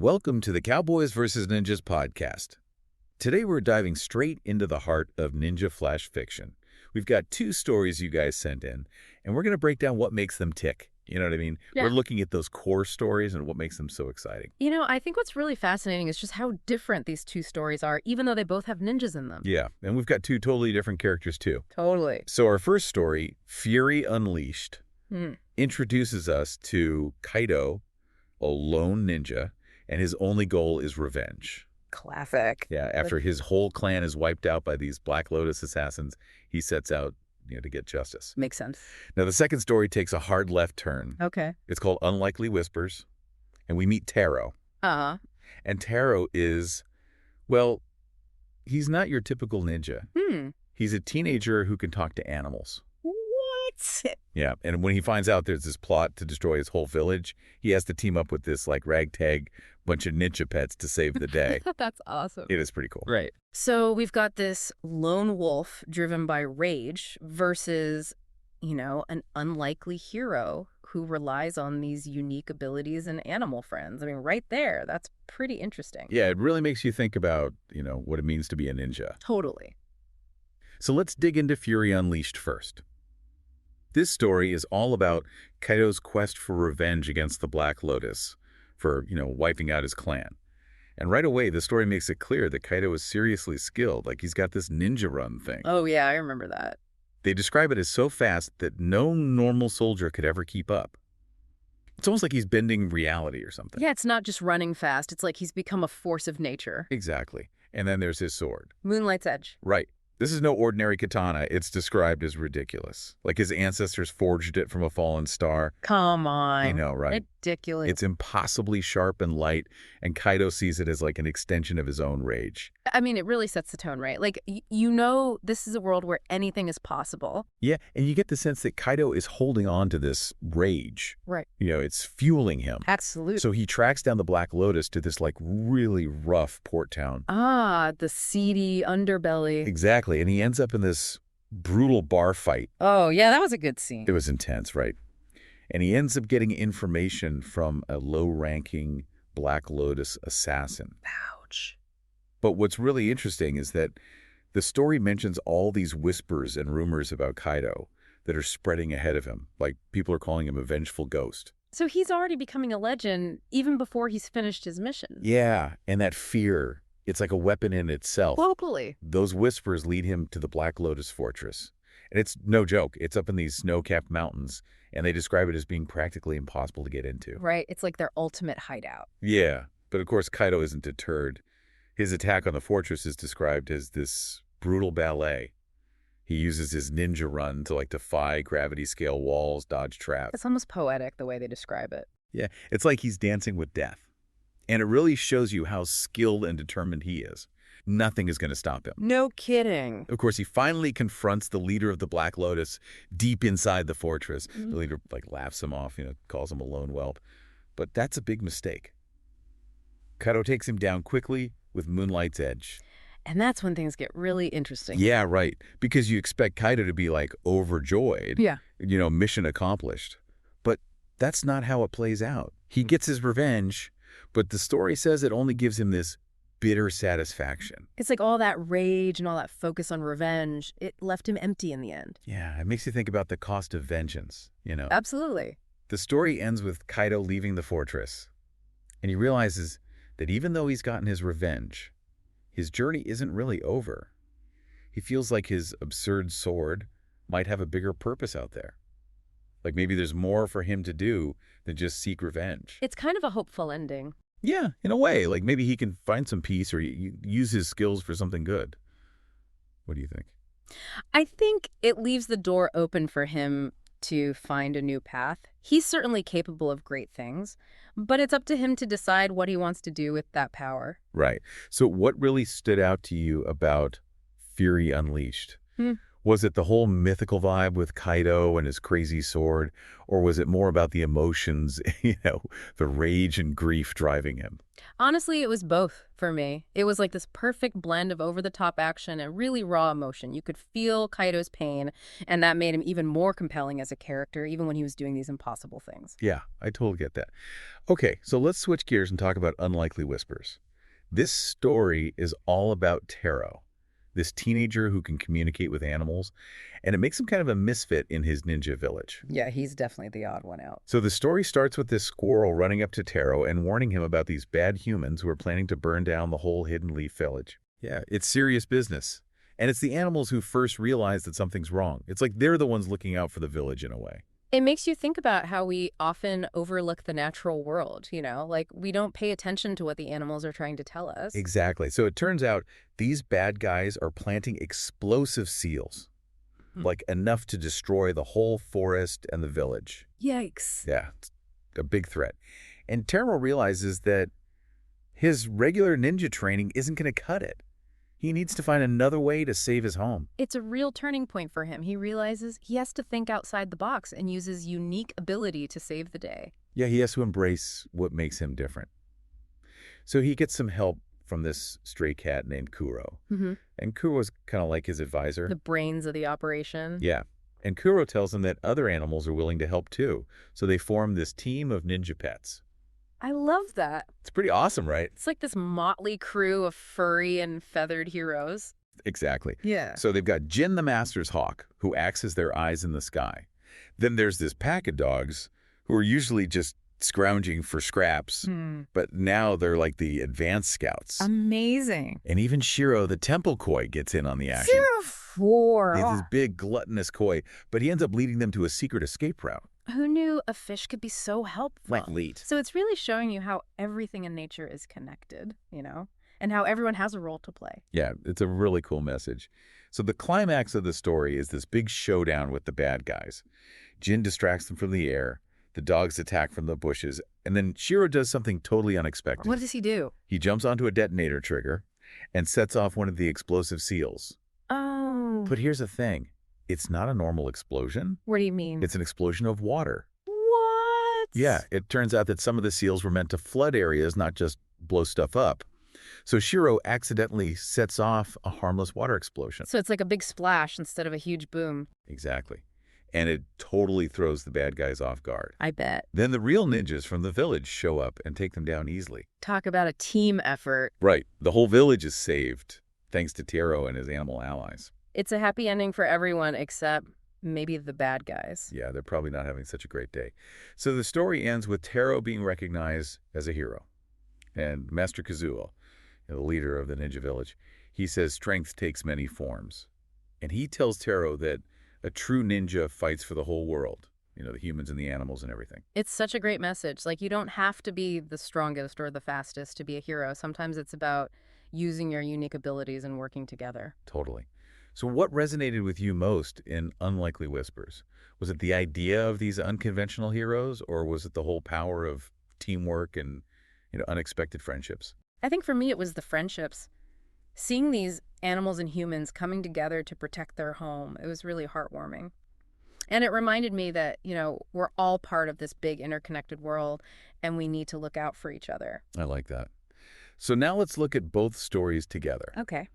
Welcome to the Cowboys Versus Ninjas podcast. Today we're diving straight into the heart of ninja flash fiction. We've got two stories you guys sent in, and we're going to break down what makes them tick. You know what I mean? Yeah. We're looking at those core stories and what makes them so exciting. You know, I think what's really fascinating is just how different these two stories are, even though they both have ninjas in them. Yeah, and we've got two totally different characters too. Totally. So our first story, Fury Unleashed, introduces us to Kaito, a lone ninja, and his only goal is revenge. Classic. Yeah, after his whole clan is wiped out by these Black Lotus assassins, he sets out, to get justice. Makes sense. Now, the second story takes a hard left turn. Okay. It's called Unlikely Whispers, and we meet Taro. Uh-huh. And Taro is, well, he's not your typical ninja. He's a teenager who can talk to animals. What? Yeah, and when he finds out there's this plot to destroy his whole village, he has to team up with this, ragtag bunch of ninja pets to save the day. That's awesome. It is pretty cool. Right. So we've got this lone wolf driven by rage versus, an unlikely hero who relies on these unique abilities and animal friends. I mean, right there, that's pretty interesting. Yeah, it really makes you think about, what it means to be a ninja. Totally. So let's dig into Fury Unleashed first. This story is all about Kaito's quest for revenge against the Black Lotus for, wiping out his clan. And right away, the story makes it clear that Kaito is seriously skilled, like he's got this ninja run thing. Oh, yeah, I remember that. They describe it as so fast that no normal soldier could ever keep up. It's almost like he's bending reality or something. Yeah, it's not just running fast. It's like he's become a force of nature. Exactly. And then there's his sword. Moonlight's edge. Right. This is no ordinary katana. It's described as ridiculous. Like his ancestors forged it from a fallen star. Come on. I know, right? Ridiculous. It's impossibly sharp and light, and Kaito sees it as like an extension of his own rage. I mean, it really sets the tone, right? Like, this is a world where anything is possible. Yeah, and you get the sense that Kaito is holding on to this rage. Right. It's fueling him. Absolutely. So he tracks down the Black Lotus to this really rough port town. Ah, the seedy underbelly. Exactly, and he ends up in this brutal bar fight. Oh, yeah, that was a good scene. It was intense, right? And he ends up getting information from a low-ranking Black Lotus assassin. Ouch. But what's really interesting is that the story mentions all these whispers and rumors about Kaito that are spreading ahead of him. Like, people are calling him a vengeful ghost. So he's already becoming a legend even before he's finished his mission. Yeah, and that fear, it's like a weapon in itself. Locally. Those whispers lead him to the Black Lotus Fortress. And it's no joke. It's up in these snow-capped mountains, and they describe it as being practically impossible to get into. Right. It's like their ultimate hideout. Yeah, but of course Kaito isn't deterred. His attack on the fortress is described as this brutal ballet. He uses his ninja run to defy gravity-scale walls, dodge traps. It's almost poetic the way they describe it. Yeah, it's like he's dancing with death. And it really shows you how skilled and determined he is. Nothing is going to stop him. No kidding. Of course, he finally confronts the leader of the Black Lotus deep inside the fortress. The leader laughs him off, calls him a lone whelp. But that's a big mistake. Kaito takes him down quickly with Moonlight's edge. And that's when things get really interesting. Yeah, right. Because you expect Kaito to be overjoyed. Yeah. Mission accomplished. But that's not how it plays out. He gets his revenge, but the story says it only gives him this bitter satisfaction. It's like all that rage and all that focus on revenge, it left him empty in the end. Yeah, it makes you think about the cost of vengeance, Absolutely. The story ends with Kaito leaving the fortress, and he realizes that even though he's gotten his revenge, his journey isn't really over. He feels like his absurd sword might have a bigger purpose out there. Like maybe there's more for him to do than just seek revenge. It's kind of a hopeful ending. Yeah, in a way. Like maybe he can find some peace or use his skills for something good. What do you think? I think it leaves the door open for him to find a new path. He's certainly capable of great things, but it's up to him to decide what he wants to do with that power. Right. So what really stood out to you about Fury Unleashed? Was it the whole mythical vibe with Kaito and his crazy sword, or was it more about the emotions, the rage and grief driving him? Honestly, it was both for me. It was like this perfect blend of over-the-top action and really raw emotion. You could feel Kaito's pain, and that made him even more compelling as a character, even when he was doing these impossible things. Yeah, I totally get that. Okay, so let's switch gears and talk about Unlikely Whispers. This story is all about Taro, this teenager who can communicate with animals, and it makes him kind of a misfit in his ninja village. Yeah, he's definitely the odd one out. So the story starts with this squirrel running up to Taro and warning him about these bad humans who are planning to burn down the whole Hidden Leaf village. Yeah, it's serious business. And it's the animals who first realize that something's wrong. It's like they're the ones looking out for the village in a way. It makes you think about how we often overlook the natural world, like we don't pay attention to what the animals are trying to tell us. Exactly. So it turns out these bad guys are planting explosive seals, like enough to destroy the whole forest and the village. Yikes. Yeah, it's a big threat. And Taro realizes that his regular ninja training isn't going to cut it. He needs to find another way to save his home. It's a real turning point for him. He realizes he has to think outside the box and use his unique ability to save the day. Yeah, he has to embrace what makes him different. So he gets some help from this stray cat named Kuro. And Kuro's kind of like his advisor. The brains of the operation. Yeah. And Kuro tells him that other animals are willing to help too. So they form this team of ninja pets. I love that. It's pretty awesome, right? It's like this motley crew of furry and feathered heroes. Exactly. Yeah. So they've got Jin the Master's Hawk, who acts as their eyes in the sky. Then there's this pack of dogs who are usually just scrounging for scraps, but now they're like the advanced scouts. Amazing. And even Shiro, the temple koi, gets in on the action. Shiro! He's this big, gluttonous koi, but he ends up leading them to a secret escape route. Who knew a fish could be so helpful? Like lead. So it's really showing you how everything in nature is connected, and how everyone has a role to play. Yeah, it's a really cool message. So the climax of the story is this big showdown with the bad guys. Jin distracts them from the air, the dogs attack from the bushes, and then Shiro does something totally unexpected. What does he do? He jumps onto a detonator trigger and sets off one of the explosive seals. Oh. But here's the thing. It's not a normal explosion. What do you mean? It's an explosion of water. What? Yeah, it turns out that some of the seals were meant to flood areas, not just blow stuff up. So Shiro accidentally sets off a harmless water explosion. So it's like a big splash instead of a huge boom. Exactly. And it totally throws the bad guys off guard. I bet. Then the real ninjas from the village show up and take them down easily. Talk about a team effort. Right. The whole village is saved, thanks to Taro and his animal allies. It's a happy ending for everyone except maybe the bad guys. Yeah, they're probably not having such a great day. So the story ends with Taro being recognized as a hero. And Master Kazuo, the leader of the ninja village, he says strength takes many forms. And he tells Taro that a true ninja fights for the whole world, the humans and the animals and everything. It's such a great message. Like, you don't have to be the strongest or the fastest to be a hero. Sometimes it's about using your unique abilities and working together. Totally. So what resonated with you most in Unlikely Whispers? Was it the idea of these unconventional heroes, or was it the whole power of teamwork and unexpected friendships? I think for me it was the friendships. Seeing these animals and humans coming together to protect their home, it was really heartwarming. And it reminded me that, we're all part of this big interconnected world, and we need to look out for each other. I like that. So now let's look at both stories together. Okay.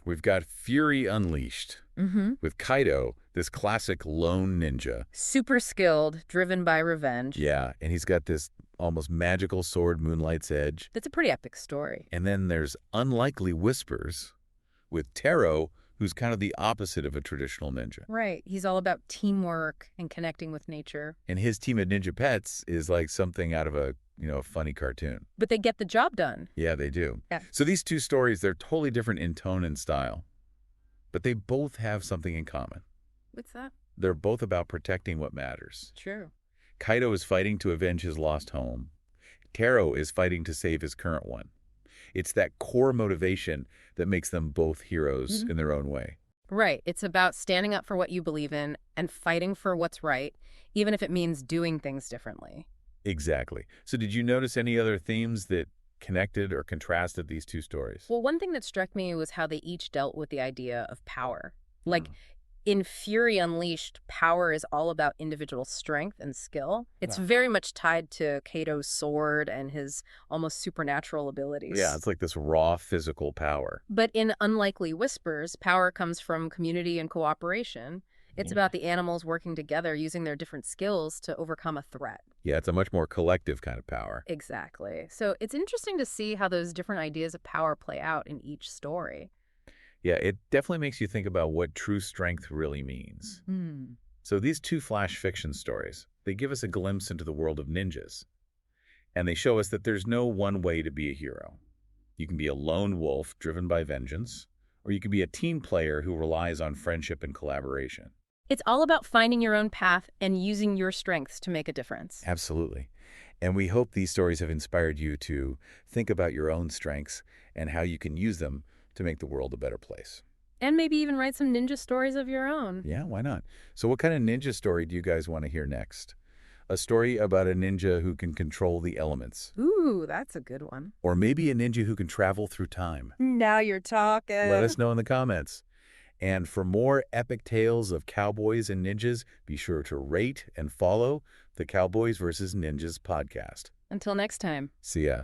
We've got Fury Unleashed with Kaito, this classic lone ninja. Super skilled, driven by revenge. Yeah, and he's got this almost magical sword, Moonlight's edge. That's a pretty epic story. And then there's Unlikely Whispers with Taro, who's kind of the opposite of a traditional ninja. Right. He's all about teamwork and connecting with nature. And his team of ninja pets is like something out of a funny cartoon. But they get the job done. Yeah, they do. Yeah. So these two stories, they're totally different in tone and style, but they both have something in common. What's that? They're both about protecting what matters. True. Kaito is fighting to avenge his lost home. Taro is fighting to save his current one. It's that core motivation that makes them both heroes in their own way. Right. It's about standing up for what you believe in and fighting for what's right, even if it means doing things differently. Exactly. So did you notice any other themes that connected or contrasted these two stories? Well, one thing that struck me was how they each dealt with the idea of power. Like, In Fury Unleashed, power is all about individual strength and skill. It's Wow. very much tied to Kato's sword and his almost supernatural Yeah, abilities. it's like this raw physical power. But in Unlikely Whispers, power comes from community and cooperation. It's Yeah. about the animals working together using their different skills to overcome a threat. Yeah, it's a much more collective kind of power. Exactly. So it's interesting to see how those different ideas of power play out in each story. Yeah, it definitely makes you think about what true strength really means. Hmm. So these two flash fiction stories, they give us a glimpse into the world of ninjas, and they show us that there's no one way to be a hero. You can be a lone wolf driven by vengeance, or you can be a team player who relies on friendship and collaboration. It's all about finding your own path and using your strengths to make a difference. Absolutely. And we hope these stories have inspired you to think about your own strengths and how you can use them to make the world a better place. And maybe even write some ninja stories of your own. Yeah, why not? So what kind of ninja story do you guys want to hear next? A story about a ninja who can control the elements? Ooh, that's a good one. Or maybe a ninja who can travel through time? Now you're talking. Let us know in the comments. And for more epic tales of cowboys and ninjas, be sure to rate and follow the Cowboys Versus Ninjas podcast. Until next time. See ya.